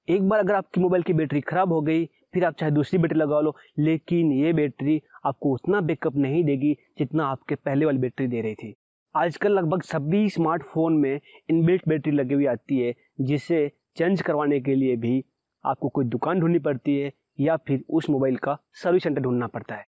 एक बार अगर आपकी मोबाइल की बैटरी खराब हो गई, फिर आप चाहे दूसरी बैटरी लगा लो, लेकिन ये बैटरी आपको उतना बैकअप नहीं देगी जितना आपके पहले वाली बैटरी दे रही थी। आजकल लगभग सभी स्मार्टफोन में इनबिल्ट बैटरी लगी हुई आती है, जिसे चेंज करवाने के लिए भी आपको कोई दुकान ढूंढनी पड़ती है या फिर उस मोबाइल का सर्विस सेंटर ढूंढना पड़ता है।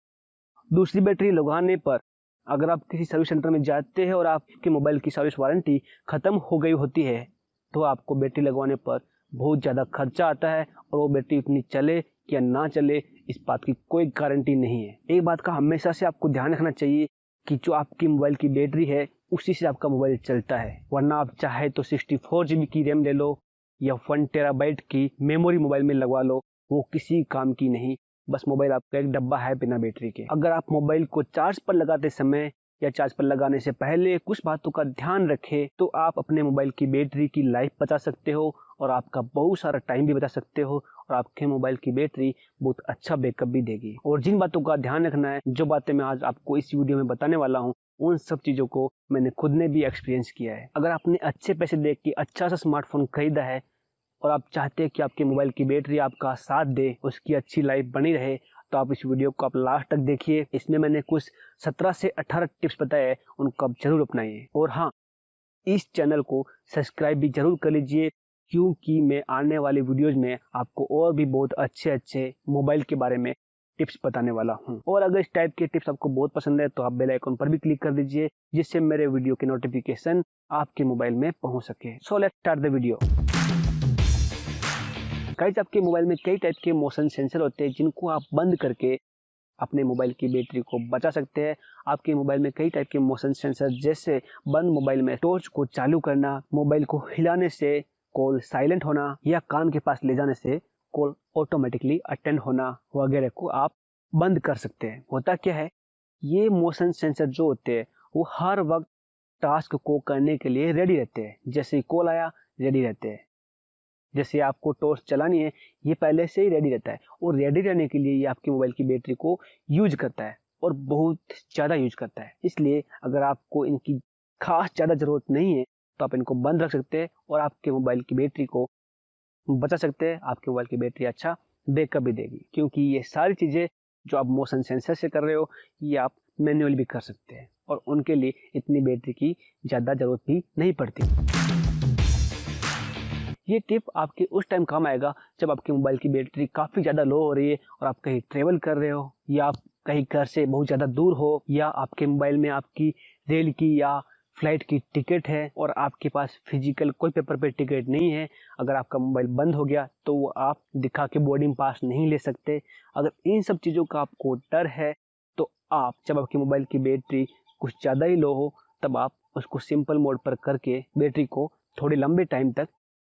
दूसरी बैटरी लगाने पर अगर आप किसी सर्विस सेंटर में जाते हैं और आपके मोबाइल की सर्विस वारंटी ख़त्म हो गई होती है, तो आपको बैटरी लगवाने पर बहुत ज़्यादा खर्चा आता है और वो बैटरी उतनी चले या ना चले इस बात की कोई गारंटी नहीं है। एक बात का हमेशा से आपको ध्यान रखना चाहिए कि जो आपकी मोबाइल की बैटरी है उसी से आपका मोबाइल चलता है, वरना आप चाहे तो 64 GB की रैम ले लो या 1 TB की मेमोरी मोबाइल में लगवा लो, वो किसी काम की नहीं। बस मोबाइल आपका एक डब्बा है बिना बैटरी के। अगर आप मोबाइल को चार्ज पर लगाते समय या चार्ज पर लगाने से पहले कुछ बातों का ध्यान रखें तो आप अपने मोबाइल की बैटरी की लाइफ बचा सकते हो और आपका बहुत सारा टाइम भी बचा सकते हो और आपके मोबाइल की बैटरी बहुत अच्छा बैकअप भी देगी। और जिन बातों का ध्यान रखना है, जो बातें मैं आज आपको इस वीडियो में बताने वाला हूँ, उन सब चीज़ों को मैंने खुद ने भी एक्सपीरियंस किया है। अगर आपने अच्छे पैसे दे के अच्छा सा स्मार्टफोन खरीदा है और आप चाहते हैं कि आपके मोबाइल की बैटरी आपका साथ दे, उसकी अच्छी लाइफ बनी रहे, तो आप इस वीडियो को आप लास्ट तक देखिए। इसमें मैंने कुछ 17 से 18 टिप्स बताए हैं, उनको आप जरूर अपनाइए। और हाँ, इस चैनल को सब्सक्राइब भी जरूर कर लीजिए, क्योंकि मैं आने वाले वीडियोज में आपको और भी बहुत अच्छे अच्छे मोबाइल के बारे में टिप्स बताने वाला हूँ। और अगर इस टाइप के टिप्स आपको बहुत पसंद है तो आप बेल आइकन पर भी क्लिक कर दीजिए, जिससे मेरे वीडियो के नोटिफिकेशन आपके मोबाइल में पहुँच सके। So let's start the video. Guys, आपके मोबाइल में कई टाइप के मोशन सेंसर होते हैं जिनको आप बंद करके अपने मोबाइल की बैटरी को बचा सकते हैं। आपके मोबाइल में कई टाइप के मोशन सेंसर, जैसे बंद मोबाइल में टॉर्च को चालू करना, मोबाइल को हिलाने से कॉल साइलेंट होना या कान के पास ले जाने से कॉल ऑटोमेटिकली अटेंड होना वगैरह को आप बंद कर सकते हैं। होता क्या है, ये मोशन सेंसर जो होते हैं वो हर वक्त टास्क को करने के लिए रेडी रहते हैं। जैसे ही कॉल आया रेडी रहते हैं, जैसे आपको टॉर्च चलानी है ये पहले से ही रेडी रहता है। और रेडी रहने के लिए ये आपके मोबाइल की बैटरी को यूज करता है और बहुत ज़्यादा यूज करता है। इसलिए अगर आपको इनकी खास ज़्यादा ज़रूरत नहीं है तो आप इनको बंद रख सकते हैं और आपके मोबाइल की बैटरी को बचा सकते हैं। आपके मोबाइल की बैटरी अच्छा बैकअप भी देगी, क्योंकि ये सारी चीज़ें जो आप मोशन सेंसर से कर रहे हो ये आप मैन्युअली भी कर सकते हैं और उनके लिए इतनी बैटरी की ज़्यादा ज़रूरत भी नहीं पड़ती। ये टिप आपके उस टाइम काम आएगा जब आपके मोबाइल की बैटरी काफ़ी ज़्यादा लो हो रही है और आप कहीं ट्रेवल कर रहे हो या आप कहीं घर से बहुत ज़्यादा दूर हो या आपके मोबाइल में आपकी रेल की या फ्लाइट की टिकट है और आपके पास फिजिकल कोई पेपर पे टिकट नहीं है। अगर आपका मोबाइल बंद हो गया तो वो आप दिखा के बोर्डिंग पास नहीं ले सकते। अगर इन सब चीज़ों का आपको डर है तो आप जब आपकी मोबाइल की बैटरी कुछ ज़्यादा ही लो हो तब आप उसको सिंपल मोड पर करके बैटरी को थोड़े लंबे टाइम तक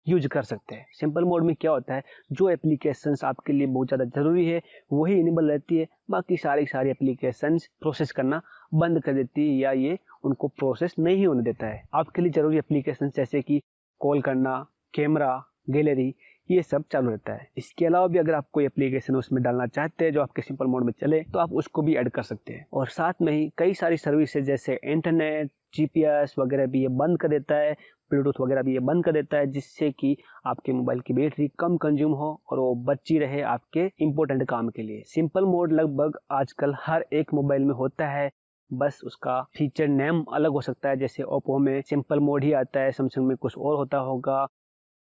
यूज कर सकते हैं। सिंपल मोड में क्या होता है, जो एप्लीकेशंस आपके लिए बहुत ज़्यादा ज़रूरी है वही इनेबल रहती है, बाकी सारी एप्लीकेशंस प्रोसेस करना बंद कर देती है या ये उनको प्रोसेस नहीं होने देता है। आपके लिए ज़रूरी एप्लीकेशंस जैसे कि कॉल करना, कैमरा, गैलरी, ये सब चालू रहता है। इसके अलावा भी अगर आप कोई एप्लीकेशन उसमें डालना चाहते हैं जो आपके सिंपल मोड में चले तो आप उसको भी ऐड कर सकते हैं। और साथ में ही कई सारी सर्विसेज जैसे इंटरनेट, GPS वगैरह भी ये बंद कर देता है, ब्लूटूथ वगैरह भी ये बंद कर देता है, जिससे कि आपके मोबाइल की बैटरी कम कंज्यूम हो और वो बची रहे आपके इंपॉर्टेंट काम के लिए। सिंपल मोड लगभग आजकल हर एक मोबाइल में होता है, बस उसका फीचर नेम अलग हो सकता है। जैसे ओप्पो में सिंपल मोड ही आता है, सैमसंग में कुछ और होता होगा,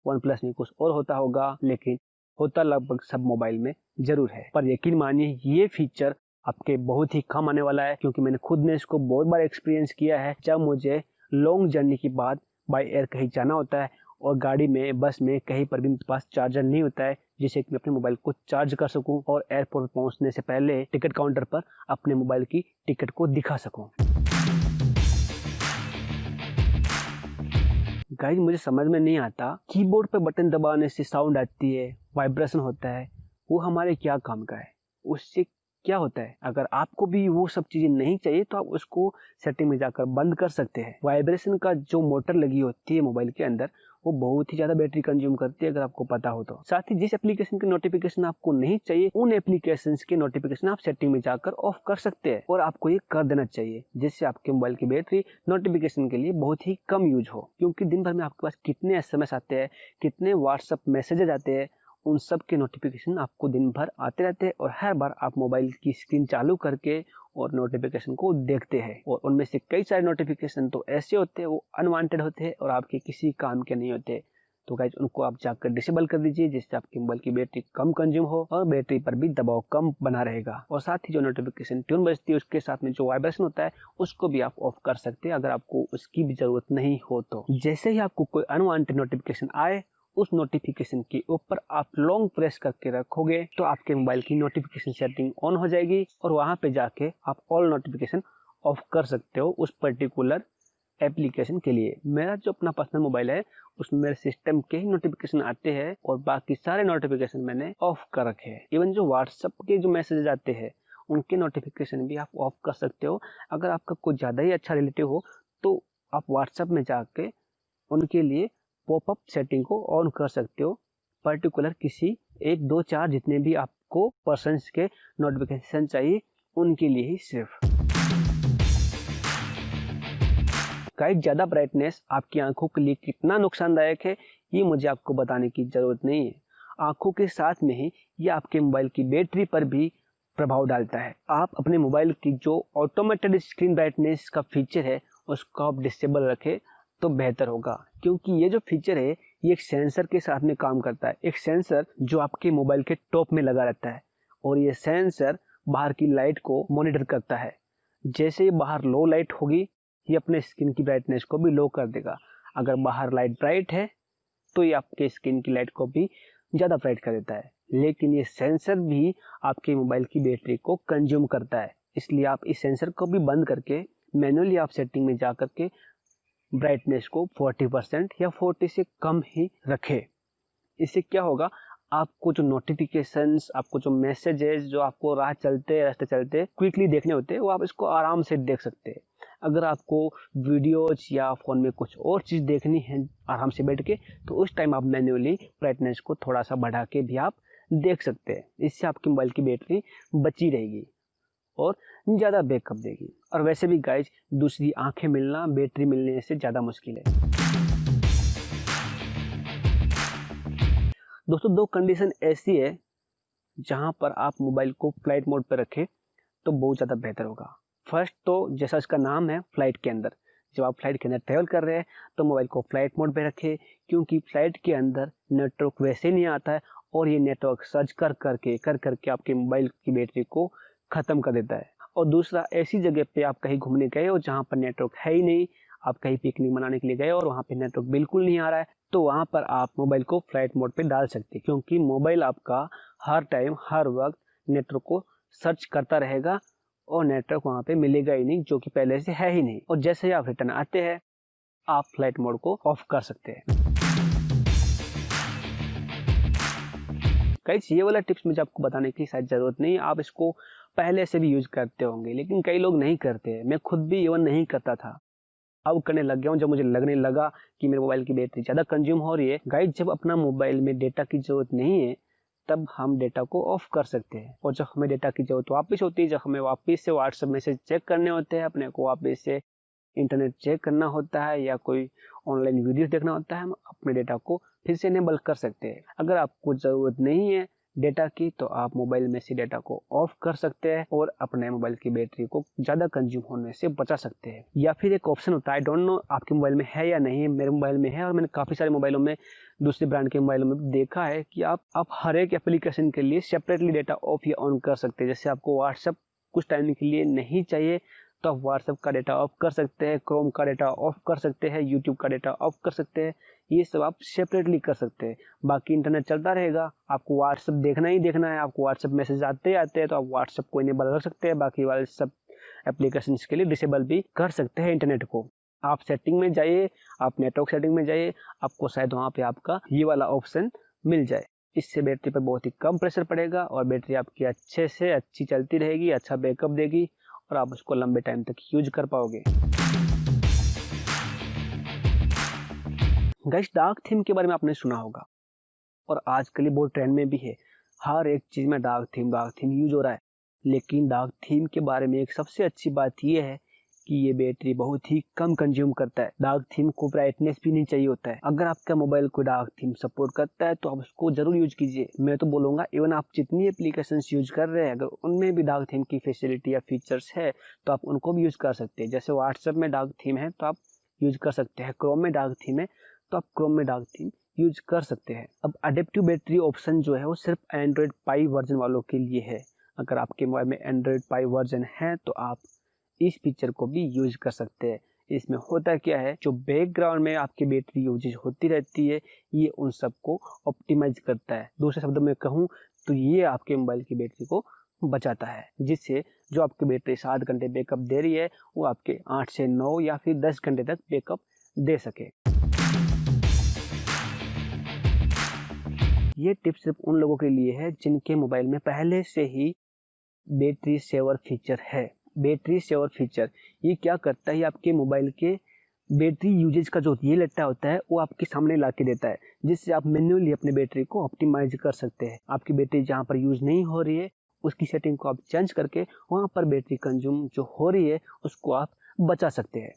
वन प्लस में कुछ और होता होगा, लेकिन होता लगभग सब मोबाइल में जरूर है। पर यकीन मानिए ये फीचर आपके बहुत ही कम आने वाला है, क्योंकि मैंने खुद ने इसको बहुत बार एक्सपीरियंस किया है। जब मुझे लॉन्ग जर्नी के बाद बाय एयर कहीं जाना होता है और गाड़ी में, बस में, कहीं पर भी मेरे पास चार्जर नहीं होता है जिससे कि मैं अपने मोबाइल को चार्ज कर सकूं और एयरपोर्ट पहुंचने से पहले टिकट काउंटर पर अपने मोबाइल की टिकट को दिखा सकूं। गाइस, मुझे समझ में नहीं आता, कीबोर्ड पे बटन दबाने से साउंड आती है, वाइब्रेशन होता है, वो हमारे क्या काम का है, उससे क्या होता है? अगर आपको भी वो सब चीजें नहीं चाहिए तो आप उसको सेटिंग में जाकर बंद कर सकते हैं। वाइब्रेशन का जो मोटर लगी होती है मोबाइल के अंदर वो बहुत ही ज्यादा बैटरी कंज्यूम करती है, अगर आपको पता हो तो। साथ ही जिस एप्लीकेशन की नोटिफिकेशन आपको नहीं चाहिए उन एप्लीकेशन के नोटिफिकेशन आप सेटिंग में जाकर ऑफ कर सकते हैं और आपको ये कर देना चाहिए, जिससे आपके मोबाइल की बैटरी नोटिफिकेशन के लिए बहुत ही कम यूज हो। क्योंकि दिन भर में आपके पास कितने SMS आते हैं, कितने व्हाट्सएप मैसेजेस आते हैं उन सब के नोटिफिकेशन आपको दिन भर आते रहते हैं और हर बार आप मोबाइल की स्क्रीन चालू करके और नोटिफिकेशन को देखते हैं और उनमें से कई सारे नोटिफिकेशन तो ऐसे होते हैं वो अनवांटेड होते हैं और आपके किसी काम के नहीं होते। तो गाइज उनको आप जाकर डिसेबल कर दीजिए जिससे आपके मोबाइल की बैटरी कम कंज्यूम हो और बैटरी पर भी दबाव कम बना रहेगा। और साथ ही जो नोटिफिकेशन ट्यून बजती है उसके साथ में जो वाइब्रेशन होता है उसको भी आप ऑफ कर सकते हैं अगर आपको उसकी भी जरूरत नहीं हो तो। जैसे ही आपको कोई अनवांटेड नोटिफिकेशन आए उस नोटिफिकेशन के ऊपर आप लॉन्ग प्रेस करके रखोगे तो आपके मोबाइल की नोटिफिकेशन सेटिंग ऑन हो जाएगी और वहां पे जाके आप ऑल नोटिफिकेशन ऑफ कर सकते हो उस पर्टिकुलर एप्लीकेशन के लिए। मेरा जो अपना पर्सनल मोबाइल है उसमें मेरे सिस्टम के ही नोटिफिकेशन आते हैं और बाकी सारे नोटिफिकेशन मैंने ऑफ कर रखे हैं। इवन जो व्हाट्सएप के जो मैसेजेस आते हैं उनके नोटिफिकेशन भी आप ऑफ कर सकते हो। अगर आपका कोई ज़्यादा ही अच्छा रिलेटिव हो तो आप व्हाट्सएप में जाके उनके लिए पॉपअप सेटिंग को ऑन कर सकते हो। पर्टिकुलर किसी 1 2 4 जितने भी आपको पर्सन्स के नोटिफिकेशन चाहिए उनके लिए ही सिर्फ। गाइस ज़्यादा ब्राइटनेस आपकी आंखों के लिए कितना नुकसानदायक है ये मुझे आपको बताने की ज़रूरत नहीं है। आंखों के साथ में ही ये आपके मोबाइल की बैटरी पर भी प्रभाव डालता है। आप अपने मोबाइल की जो ऑटोमेटेड स्क्रीन ब्राइटनेस का फीचर है उसको आप डिसेबल रखें तो बेहतर होगा, क्योंकि ये जो फीचर है ये एक सेंसर के साथ में काम करता है। एक सेंसर जो आपके मोबाइल के टॉप में लगा रहता है और ये सेंसर बाहर की लाइट को मॉनिटर करता है। जैसे ही बाहर लो लाइट होगी ये अपने स्किन की ब्राइटनेस को भी लो कर देगा। अगर बाहर लाइट ब्राइट है तो ये आपके स्किन की लाइट को भी ज़्यादा ब्राइट कर देता है। लेकिन ये सेंसर भी आपके मोबाइल की बैटरी को कंज्यूम करता है, इसलिए आप इस सेंसर को भी बंद करके मैनुअली आप सेटिंग में जा करके ब्राइटनेस को 40% या 40 से कम ही रखें। इससे क्या होगा, आपको जो नोटिफिकेशंस, आपको जो मैसेजेस जो आपको रास्ते चलते क्विकली देखने होते हैं वो आप इसको आराम से देख सकते हैं। अगर आपको वीडियोज या फ़ोन में कुछ और चीज़ देखनी है आराम से बैठ के तो उस टाइम आप मैन्युअली ब्राइटनेस को थोड़ा सा बढ़ा के भी आप देख सकते हैं। इससे आपके मोबाइल की बैटरी बची रहेगी और ज़्यादा बैकअप देगी। और वैसे भी गाइज दूसरी आंखें मिलना बैटरी मिलने से ज़्यादा मुश्किल है। दोस्तों दो कंडीशन ऐसी है जहां पर आप मोबाइल को फ्लाइट मोड पर रखें तो बहुत ज़्यादा बेहतर होगा। फर्स्ट तो जैसा इसका नाम है फ्लाइट के अंदर, जब आप फ्लाइट के अंदर ट्रैवल कर रहे हैं तो मोबाइल को फ्लाइट मोड पे रखें, क्योंकि फ्लाइट के अंदर नेटवर्क वैसे नहीं आता है और ये नेटवर्क सर्च कर करके आपके मोबाइल की बैटरी को ख़त्म कर देता है। और दूसरा, ऐसी जगह पे आप कहीं घूमने गए और जहाँ पर नेटवर्क है ही नहीं, आप कहीं पिकनिक मनाने के लिए गए और वहाँ पे नेटवर्क बिल्कुल नहीं आ रहा है, तो वहाँ पर आप मोबाइल को फ्लाइट मोड पे डाल सकते हैं, क्योंकि मोबाइल आपका हर टाइम हर वक्त नेटवर्क को सर्च करता रहेगा और नेटवर्क वहाँ पे मिलेगा ही नहीं, जो कि पहले से है ही नहीं। और जैसे ही आप रिटर्न आते हैं आप फ्लाइट मोड को ऑफ कर सकते हैं। गाइस ये वाला टिप्स मुझे आपको बताने की शायद ज़रूरत नहीं, आप इसको पहले से भी यूज़ करते होंगे, लेकिन कई लोग नहीं करते हैं। मैं खुद भी इवन नहीं करता था, अब करने लग गया हूँ जब मुझे लगने लगा कि मेरे मोबाइल की बैटरी ज़्यादा कंज्यूम हो रही है। गाइस जब अपना मोबाइल में डेटा की ज़रूरत नहीं है तब हम डेटा को ऑफ कर सकते हैं, और जब हमें डेटा की ज़रूरत वापस होती है, जब हमें वापस से व्हाट्सएप मैसेज चेक करने होते हैं, अपने को वापस से इंटरनेट चेक करना होता है या कोई ऑनलाइन वीडियो देखना होता है, हम अपने डेटा को फिर से इनेबल कर सकते हैं। अगर आपको ज़रूरत नहीं है डेटा की तो आप मोबाइल में से डेटा को ऑफ कर सकते हैं और अपने मोबाइल की बैटरी को ज़्यादा कंज्यूम होने से बचा सकते हैं। या फिर एक ऑप्शन होता है, डोंट नो आपके मोबाइल में है या नहीं, मेरे मोबाइल में है और मैंने काफ़ी सारे मोबाइलों में, दूसरे ब्रांड के मोबाइलों में देखा है कि आप हर एक एप्लीकेशन के लिए सेपरेटली डेटा ऑफ या ऑन कर सकते हैं। जैसे आपको व्हाट्सएप कुछ टाइम के लिए नहीं चाहिए तो आप व्हाट्सएप का डेटा ऑफ कर सकते हैं, क्रोम का डेटा ऑफ कर सकते हैं, यूट्यूब का डेटा ऑफ कर सकते हैं। ये सब आप सेपरेटली कर सकते हैं। बाकी इंटरनेट चलता रहेगा, आपको व्हाट्सएप देखना ही देखना है, आपको व्हाट्सएप मैसेज आते हैं तो आप व्हाट्सएप को इनेबल रख सकते हैं, बाकी वाले सब एप्लीकेशन के लिए डिसेबल भी कर सकते हैं इंटरनेट को। आप सेटिंग में जाइए, आप नेटवर्क सेटिंग में जाइए, आपको शायद वहाँ पे आपका ये वाला ऑप्शन मिल जाए। इससे बैटरी पर बहुत ही कम प्रेशर पड़ेगा और बैटरी आपकी अच्छे से अच्छी चलती रहेगी, अच्छा बैकअप देगी और आप उसको लंबे टाइम तक यूज कर पाओगे। गाइस डार्क थीम के बारे में आपने सुना होगा और आजकल ये बहुत ट्रेंड में भी है, हर एक चीज़ में डार्क थीम यूज हो रहा है। लेकिन डार्क थीम के बारे में एक सबसे अच्छी बात यह है कि ये बैटरी बहुत ही कम कंज्यूम करता है। डार्क थीम को ब्राइटनेस भी नहीं चाहिए होता है। अगर आपका मोबाइल को डार्क थीम सपोर्ट करता है तो आप उसको जरूर यूज कीजिए। मैं तो बोलूँगा इवन आप जितनी एप्लीकेशंस यूज कर रहे हैं अगर उनमें भी डार्क थीम की फैसिलिटी या फीचर्स है तो आप उनको भी यूज कर सकते हैं। जैसे व्हाट्सएप में डार्क थीम है तो आप यूज कर सकते हैं, क्रोम में डार्क थीम है तो आप क्रोम में डार्क थीम यूज कर सकते हैं। अब अडेप्टिव बैटरी ऑप्शन जो है वो सिर्फ एंड्रॉयड पाई वर्जन वालों के लिए है। अगर आपके मोबाइल में एंड्रॉयड पाई वर्जन है तो आप इस फीचर को भी यूज कर सकते हैं। इसमें होता क्या है, जो बैकग्राउंड में आपकी बैटरी यूजेज होती रहती है ये उन सबको ऑप्टिमाइज करता है। दूसरे शब्दों में कहूँ तो ये आपके मोबाइल की बैटरी को बचाता है, जिससे जो आपकी बैटरी 7 घंटे बैकअप दे रही है वो आपके 8 से 9 या फिर 10 घंटे तक बैकअप दे सके। ये टिप सिर्फ उन लोगों के लिए है जिनके मोबाइल में पहले से ही बैटरी सेवर फीचर है। बैटरी सेवर फीचर ये क्या करता है, आपके मोबाइल के बैटरी यूजेज का जो ये लट्टा होता है वो आपके सामने ला के देता है, जिससे आप मैन्युअली अपने बैटरी को ऑप्टिमाइज कर सकते हैं। आपकी बैटरी जहाँ पर यूज नहीं हो रही है उसकी सेटिंग को आप चेंज करके वहाँ पर बैटरी कंज्यूम जो हो रही है उसको आप बचा सकते हैं।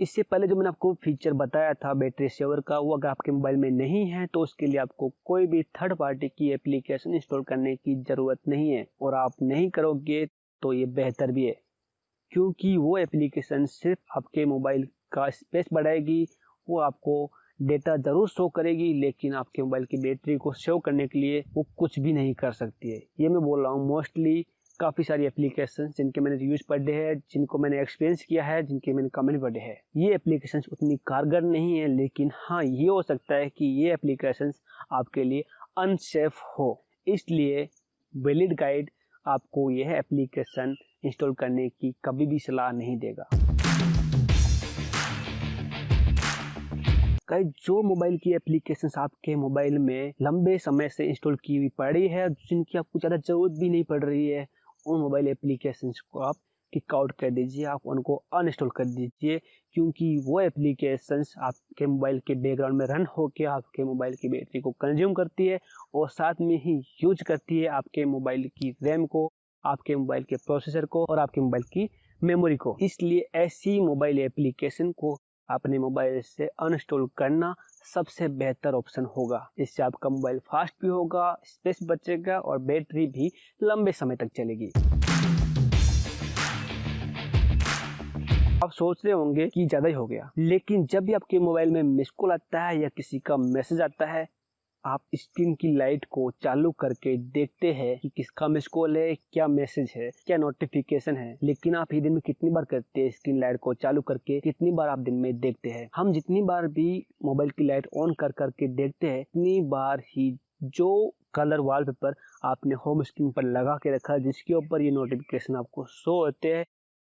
इससे पहले जो मैंने आपको फीचर बताया था बैटरी सेवर का, वो अगर आपके मोबाइल में नहीं है तो उसके लिए आपको कोई भी थर्ड पार्टी की एप्लीकेशन इंस्टॉल करने की ज़रूरत नहीं है। और आप नहीं करोगे तो ये बेहतर भी है, क्योंकि वो एप्लीकेशन सिर्फ आपके मोबाइल का स्पेस बढ़ाएगी, वो आपको डेटा ज़रूर शो करेगी, लेकिन आपके मोबाइल की बैटरी को सेव करने के लिए वो कुछ भी नहीं कर सकती है। ये मैं बोल रहा हूँ मोस्टली काफ़ी सारी एप्लीकेशन जिनके मैंने रिव्यूज़ पढ़े हैं, जिनको मैंने एक्सपीरियंस किया है, जिनके मैंने कमेंट पढ़े हैं, ये एप्लीकेशन उतनी कारगर नहीं है। लेकिन हाँ, ये हो सकता है कि ये एप्लीकेशन आपके लिए अनसेफ हो, इसलिए वैलिड गाइड आपको यह एप्लीकेशन इंस्टॉल करने की कभी भी सलाह नहीं देगा। गाइस, जो मोबाइल की एप्लीकेशंस आपके मोबाइल में लंबे समय से इंस्टॉल की हुई पड़ी है, जिनकी आपको ज़्यादा ज़रूरत भी नहीं पड़ रही है, उन मोबाइल एप्लीकेशंस को आप किक आउट कर दीजिए, आप उनको अनइंस्टॉल कर दीजिए, क्योंकि वो एप्लीकेशंस आपके मोबाइल के बैकग्राउंड में रन होकर आपके मोबाइल की बैटरी को कंज्यूम करती है और साथ में ही यूज करती है आपके मोबाइल की रैम को, आपके मोबाइल के प्रोसेसर को और आपके मोबाइल की मेमोरी को। इसलिए ऐसी मोबाइल एप्लीकेशन को अपने मोबाइल से अनइंस्टॉल करना सबसे बेहतर ऑप्शन होगा। इससे आपका मोबाइल फास्ट भी होगा, स्पेस बचेगा और बैटरी भी लंबे समय तक चलेगी। आप सोच रहे होंगे कि ज़्यादा ही हो गया, लेकिन जब भी आपके मोबाइल में मिस कॉल आता है या किसी का मैसेज आता है, आप स्क्रीन की लाइट को चालू करके देखते हैं कि किसका मिस कॉल है, क्या मैसेज है, क्या नोटिफिकेशन है। लेकिन आप ही दिन में कितनी बार करते हैं स्क्रीन लाइट को चालू करके, कितनी बार आप दिन में देखते हैं? हम जितनी बार भी मोबाइल की लाइट ऑन कर करके देखते हैं, उतनी बार ही जो कलर वॉलपेपर आपने होम स्क्रीन पर लगा के रखा है, जिसके ऊपर ये नोटिफिकेशन आपको शो होते हैं,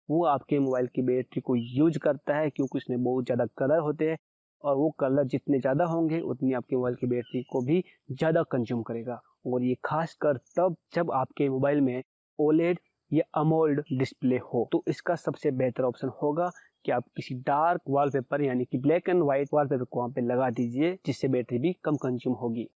वो आपके मोबाइल की बैटरी को यूज करता है, क्योंकि उसमें बहुत ज़्यादा कलर होते हैं और वो कलर जितने ज़्यादा होंगे उतनी आपके मोबाइल की बैटरी को भी ज़्यादा कंज्यूम करेगा। और ये खासकर तब जब आपके मोबाइल में ओलेड या अमोल्ड डिस्प्ले हो, तो इसका सबसे बेहतर ऑप्शन होगा कि आप किसी डार्क वॉलपेपर यानी कि ब्लैक एंड वाइट वॉलपेपर को वहाँ पे लगा दीजिए, जिससे बैटरी भी कम कंज्यूम होगी।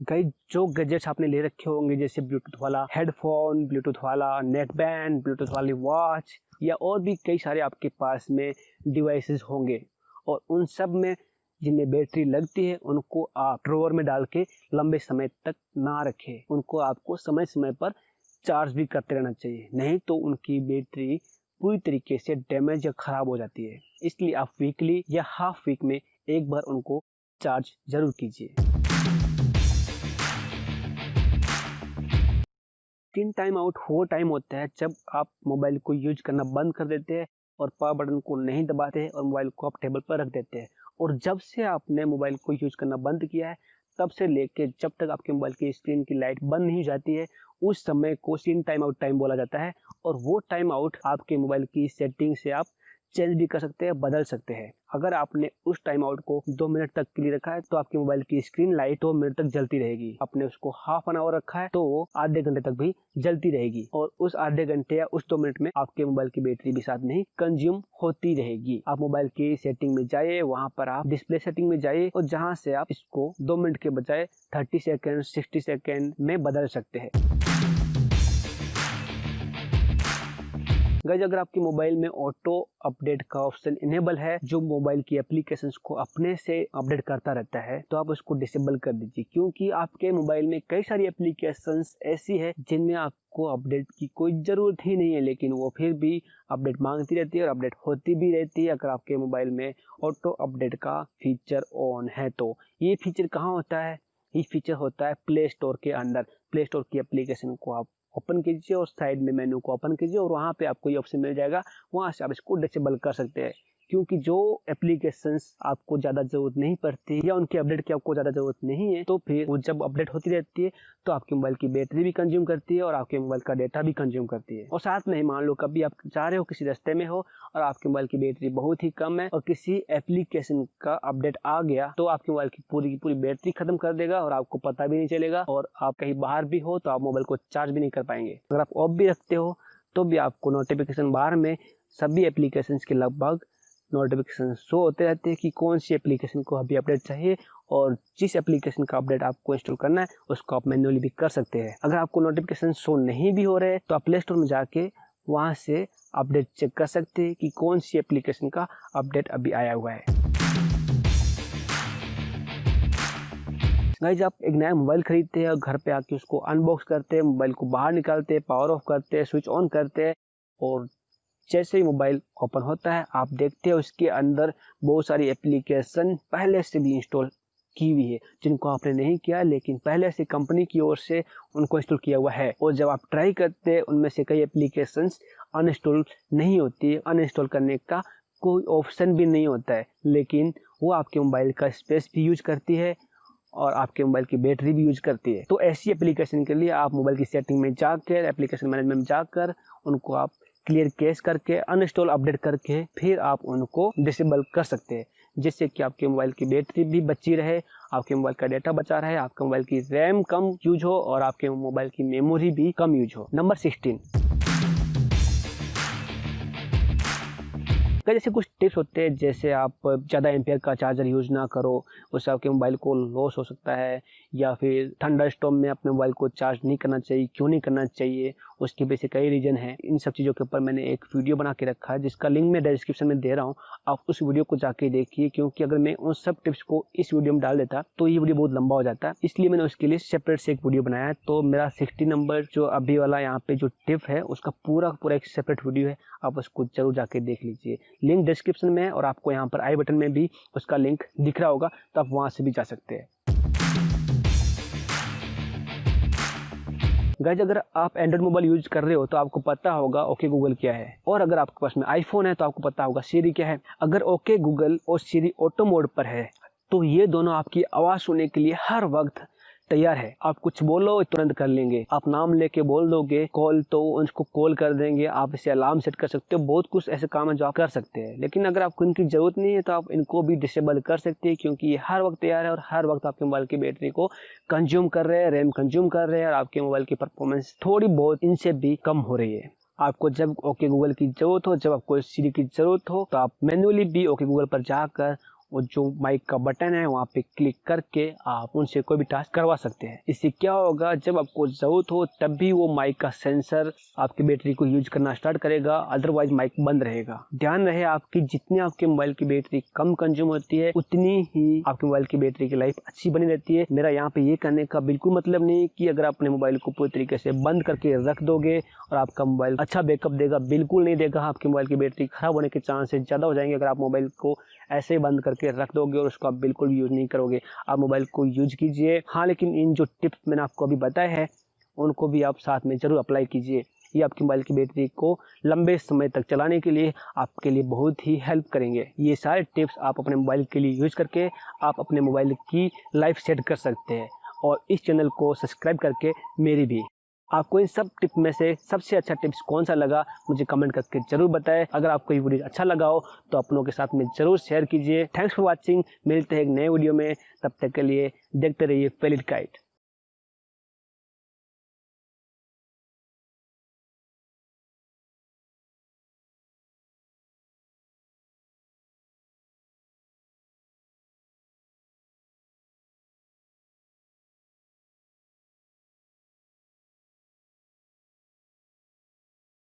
गाइस, जो गैजेट्स आपने ले रखे होंगे जैसे ब्लूटूथ वाला हेडफोन, ब्लूटूथ वाला नेक बैंड, ब्लूटूथ वाली वॉच या और भी कई सारे आपके पास में डिवाइसेस होंगे, और उन सब में जिनमें बैटरी लगती है उनको आप ड्रॉअर में डाल के लंबे समय तक ना रखें। उनको आपको समय समय पर चार्ज भी करते रहना चाहिए, नहीं तो उनकी बैटरी पूरी तरीके से डैमेज या ख़राब हो जाती है। इसलिए आप वीकली या हाफ वीक में एक बार उनको चार्ज ज़रूर कीजिए। स्क्रीन टाइम आउट वो टाइम होता है जब आप मोबाइल को यूज करना बंद कर देते हैं और पावर बटन को नहीं दबाते हैं और मोबाइल को आप टेबल पर रख देते हैं। और जब से आपने मोबाइल को यूज करना बंद किया है तब से लेके जब तक आपके मोबाइल की स्क्रीन की लाइट बंद नहीं हो जाती है, उस समय को स्क्रीन टाइम आउट टाइम बोला जाता है। और वो टाइम आउट आपके मोबाइल की सेटिंग से आप चेंज भी कर सकते हैं, बदल सकते हैं। अगर आपने उस टाइम आउट को 2 मिनट तक के लिए रखा है तो आपके मोबाइल की स्क्रीन लाइट 2 मिनट तक जलती रहेगी। आपने उसको हाफ एन आवर रखा है तो वो आधे घंटे तक भी जलती रहेगी, और उस आधे घंटे या उस 2 मिनट में आपके मोबाइल की बैटरी भी साथ में ही कंज्यूम होती रहेगी। आप मोबाइल की सेटिंग में जाइए, वहां पर आप डिस्प्ले सेटिंग में जाइए और जहां से आप इसको 2 मिनट के बजाय 30 सेकेंड 60 सेकेंड में बदल सकते हैं। गाइस, अगर आपके मोबाइल में ऑटो अपडेट का ऑप्शन इनेबल है जो मोबाइल की एप्लीकेशंस को अपने से अपडेट करता रहता है, तो आप उसको डिसेबल कर दीजिए, क्योंकि आपके मोबाइल में कई सारी एप्लीकेशंस ऐसी है जिनमें आपको अपडेट की कोई ज़रूरत ही नहीं है, लेकिन वो फिर भी अपडेट मांगती रहती है और अपडेट होती भी रहती है। अगर आपके मोबाइल में ऑटो अपडेट का फीचर ऑन है तो ये फीचर कहाँ होता है? ये फीचर होता है प्ले स्टोर के अंदर। प्ले स्टोर की एप्लीकेशन को आप ओपन कीजिए और साइड में मेनू को ओपन कीजिए और वहाँ पे आपको ये ऑप्शन मिल जाएगा, वहाँ से आप इसको डिसेबल कर सकते हैं। क्योंकि जो एप्लीकेशंस आपको ज़्यादा ज़रूरत नहीं पड़ती या उनके अपडेट की आपको ज़्यादा ज़रूरत नहीं है, तो फिर वो जब अपडेट होती रहती है तो आपके मोबाइल की बैटरी भी कंज्यूम करती है और आपके मोबाइल का डेटा भी कंज्यूम करती है। और साथ में ही मान लो कभी आप जा रहे हो किसी रास्ते में हो और आपके मोबाइल की बैटरी बहुत ही कम है और किसी एप्लीकेशन का अपडेट आ गया तो आपके मोबाइल की पूरी बैटरी खत्म कर देगा और आपको पता भी नहीं चलेगा, और आप कहीं बाहर भी हो तो आप मोबाइल को चार्ज भी नहीं कर पाएंगे। अगर आप ऑफ भी रखते हो तो भी आपको नोटिफिकेशन बार में सभी एप्लीकेशंस के लगभग नोटिफिकेशन शो होते रहते हैं कि कौन सी एप्लीकेशन को अभी अपडेट चाहिए, और जिस एप्लीकेशन का अपडेट आपको इंस्टॉल करना है उसको आप मैन्युअली भी कर सकते हैं। अगर आपको नोटिफिकेशन शो नहीं भी हो रहे तो आप प्ले स्टोर में जाके वहां से अपडेट चेक कर सकते हैं कि कौन सी एप्लीकेशन का अपडेट अभी आया हुआ है। गाइस, आप एक नया मोबाइल खरीदते हैं और घर पे आके उसको अनबॉक्स करते हैं, मोबाइल को बाहर निकालते हैं, पावर ऑफ करते हैं, स्विच ऑन करते हैं, और जैसे ही मोबाइल ओपन होता है आप देखते हैं उसके अंदर बहुत सारी एप्लीकेशन पहले से भी इंस्टॉल की हुई है जिनको आपने नहीं किया, लेकिन पहले से कंपनी की ओर से उनको इंस्टॉल किया हुआ है। और जब आप ट्राई करते हैं उनमें से कई एप्लीकेशंस अनइंस्टॉल नहीं होती है, अनइंस्टॉल करने का कोई ऑप्शन भी नहीं होता है, लेकिन वो आपके मोबाइल का स्पेस भी यूज करती है और आपके मोबाइल की बैटरी भी यूज करती है। तो ऐसी एप्लीकेशन के लिए आप मोबाइल की सेटिंग में जाकर एप्लीकेशन मैनेजमेंट में जाकर उनको आप क्लियर केस करके अनइंस्टॉल अपडेट करके फिर आप उनको डिसेबल कर सकते हैं, जिससे कि आपके मोबाइल की बैटरी भी बची रहे, आपके मोबाइल का डेटा बचा रहे, आपके मोबाइल की रैम कम यूज हो और आपके मोबाइल की मेमोरी भी कम यूज हो। नंबर 16, जैसे कुछ टिप्स होते हैं, जैसे आप ज़्यादा एम्पियर का चार्जर यूज ना करो, उससे आपके मोबाइल को लॉस हो सकता है, या फिर थंडरस्टॉर्म में अपने मोबाइल को चार्ज नहीं करना चाहिए। क्यों नहीं करना चाहिए, उसके पीछे कई रीजन है। इन सब चीज़ों के ऊपर मैंने एक वीडियो बना के रखा है जिसका लिंक मैं डिस्क्रिप्शन में दे रहा हूँ, आप उस वीडियो को जाके देखिए, क्योंकि अगर मैं उन सब टिप्स को इस वीडियो में डाल देता तो ये वीडियो बहुत लंबा हो जाता है, इसलिए मैंने उसके लिए सेपरेट से एक वीडियो बनाया है। तो मेरा 60 नंबर जो अभी वाला यहाँ पे जो टिप है उसका पूरा एक सेपरेट वीडियो है, आप उसको जरूर जाके देख लीजिए। लिंक डिस्क्रिप्शन में है और आपको यहाँ पर आई बटन में भी उसका लिंक दिख रहा होगा, तो आप वहां से भी जा सकते हैं। गाइस, अगर आप एंड्रॉइड मोबाइल यूज कर रहे हो तो आपको पता होगा ओके गूगल क्या है, और अगर आपके पास में आईफोन है तो आपको पता होगा सीरी क्या है। अगर ओके गूगल और सीरी ऑटो मोड पर है तो ये दोनों आपकी आवाज़ सुनने के लिए हर वक्त तैयार है। आप कुछ बोलो तुरंत कर लेंगे, आप नाम लेके बोल दोगे कॉल तो उनको कॉल कर देंगे, आप इसे अलार्म सेट कर सकते हो, बहुत कुछ ऐसे काम है जो आप कर सकते हैं। लेकिन अगर आपको इनकी जरूरत नहीं है तो आप इनको भी डिसेबल कर सकते हैं, क्योंकि ये हर वक्त तैयार है और हर वक्त आपके मोबाइल की बैटरी को कंज्यूम कर रहे हैं, रैम कंज्यूम कर रहे हैं, और आपके मोबाइल की परफॉर्मेंस थोड़ी बहुत इनसे भी कम हो रही है। आपको जब ओके गूगल की जरूरत हो, जब आपको सीरी की जरूरत हो, तो आप मैन्युअली भी ओके गूगल पर जाकर वो जो माइक का बटन है वहाँ पे क्लिक करके आप उनसे कोई भी टास्क करवा सकते हैं। इससे क्या होगा, जब आपको जरूरत हो तब भी वो माइक का सेंसर आपकी बैटरी को यूज करना स्टार्ट करेगा, अदरवाइज माइक बंद रहेगा। ध्यान रहे आपकी जितनी आपके मोबाइल की बैटरी कम कंज्यूम होती है उतनी ही आपके मोबाइल की बैटरी की लाइफ अच्छी बनी रहती है। मेरा यहाँ पे ये कहने का बिल्कुल मतलब नहीं कि अगर अपने मोबाइल को पूरी तरीके से बंद करके रख दोगे और आपका मोबाइल अच्छा बैकअप देगा, बिल्कुल नहीं देगा। आपकी मोबाइल की बैटरी खराब होने के चांसेस ज़्यादा हो जाएंगे अगर आप मोबाइल को ऐसे ही बंद करके रख दोगे और उसको आप बिल्कुल यूज नहीं करोगे। आप मोबाइल को यूज कीजिए, हाँ, लेकिन इन जो टिप्स मैंने आपको अभी बताए हैं उनको भी आप साथ में जरूर अप्लाई कीजिए। ये आपकी मोबाइल की बैटरी को लंबे समय तक चलाने के लिए आपके लिए बहुत ही हेल्प करेंगे। ये सारे टिप्स आप अपने मोबाइल के लिए यूज करके आप अपने मोबाइल की लाइफ सेट कर सकते हैं, और इस चैनल को सब्सक्राइब करके मेरी भी। आपको इन सब टिप में से सबसे अच्छा टिप्स कौन सा लगा मुझे कमेंट करके जरूर बताएं। अगर आपको ये वीडियो अच्छा लगा हो तो अपनों के साथ में जरूर शेयर कीजिए। Thanks for watching. मिलते हैं एक नए वीडियो में, तब तक के लिए देखते रहिए फेलिट गाइड।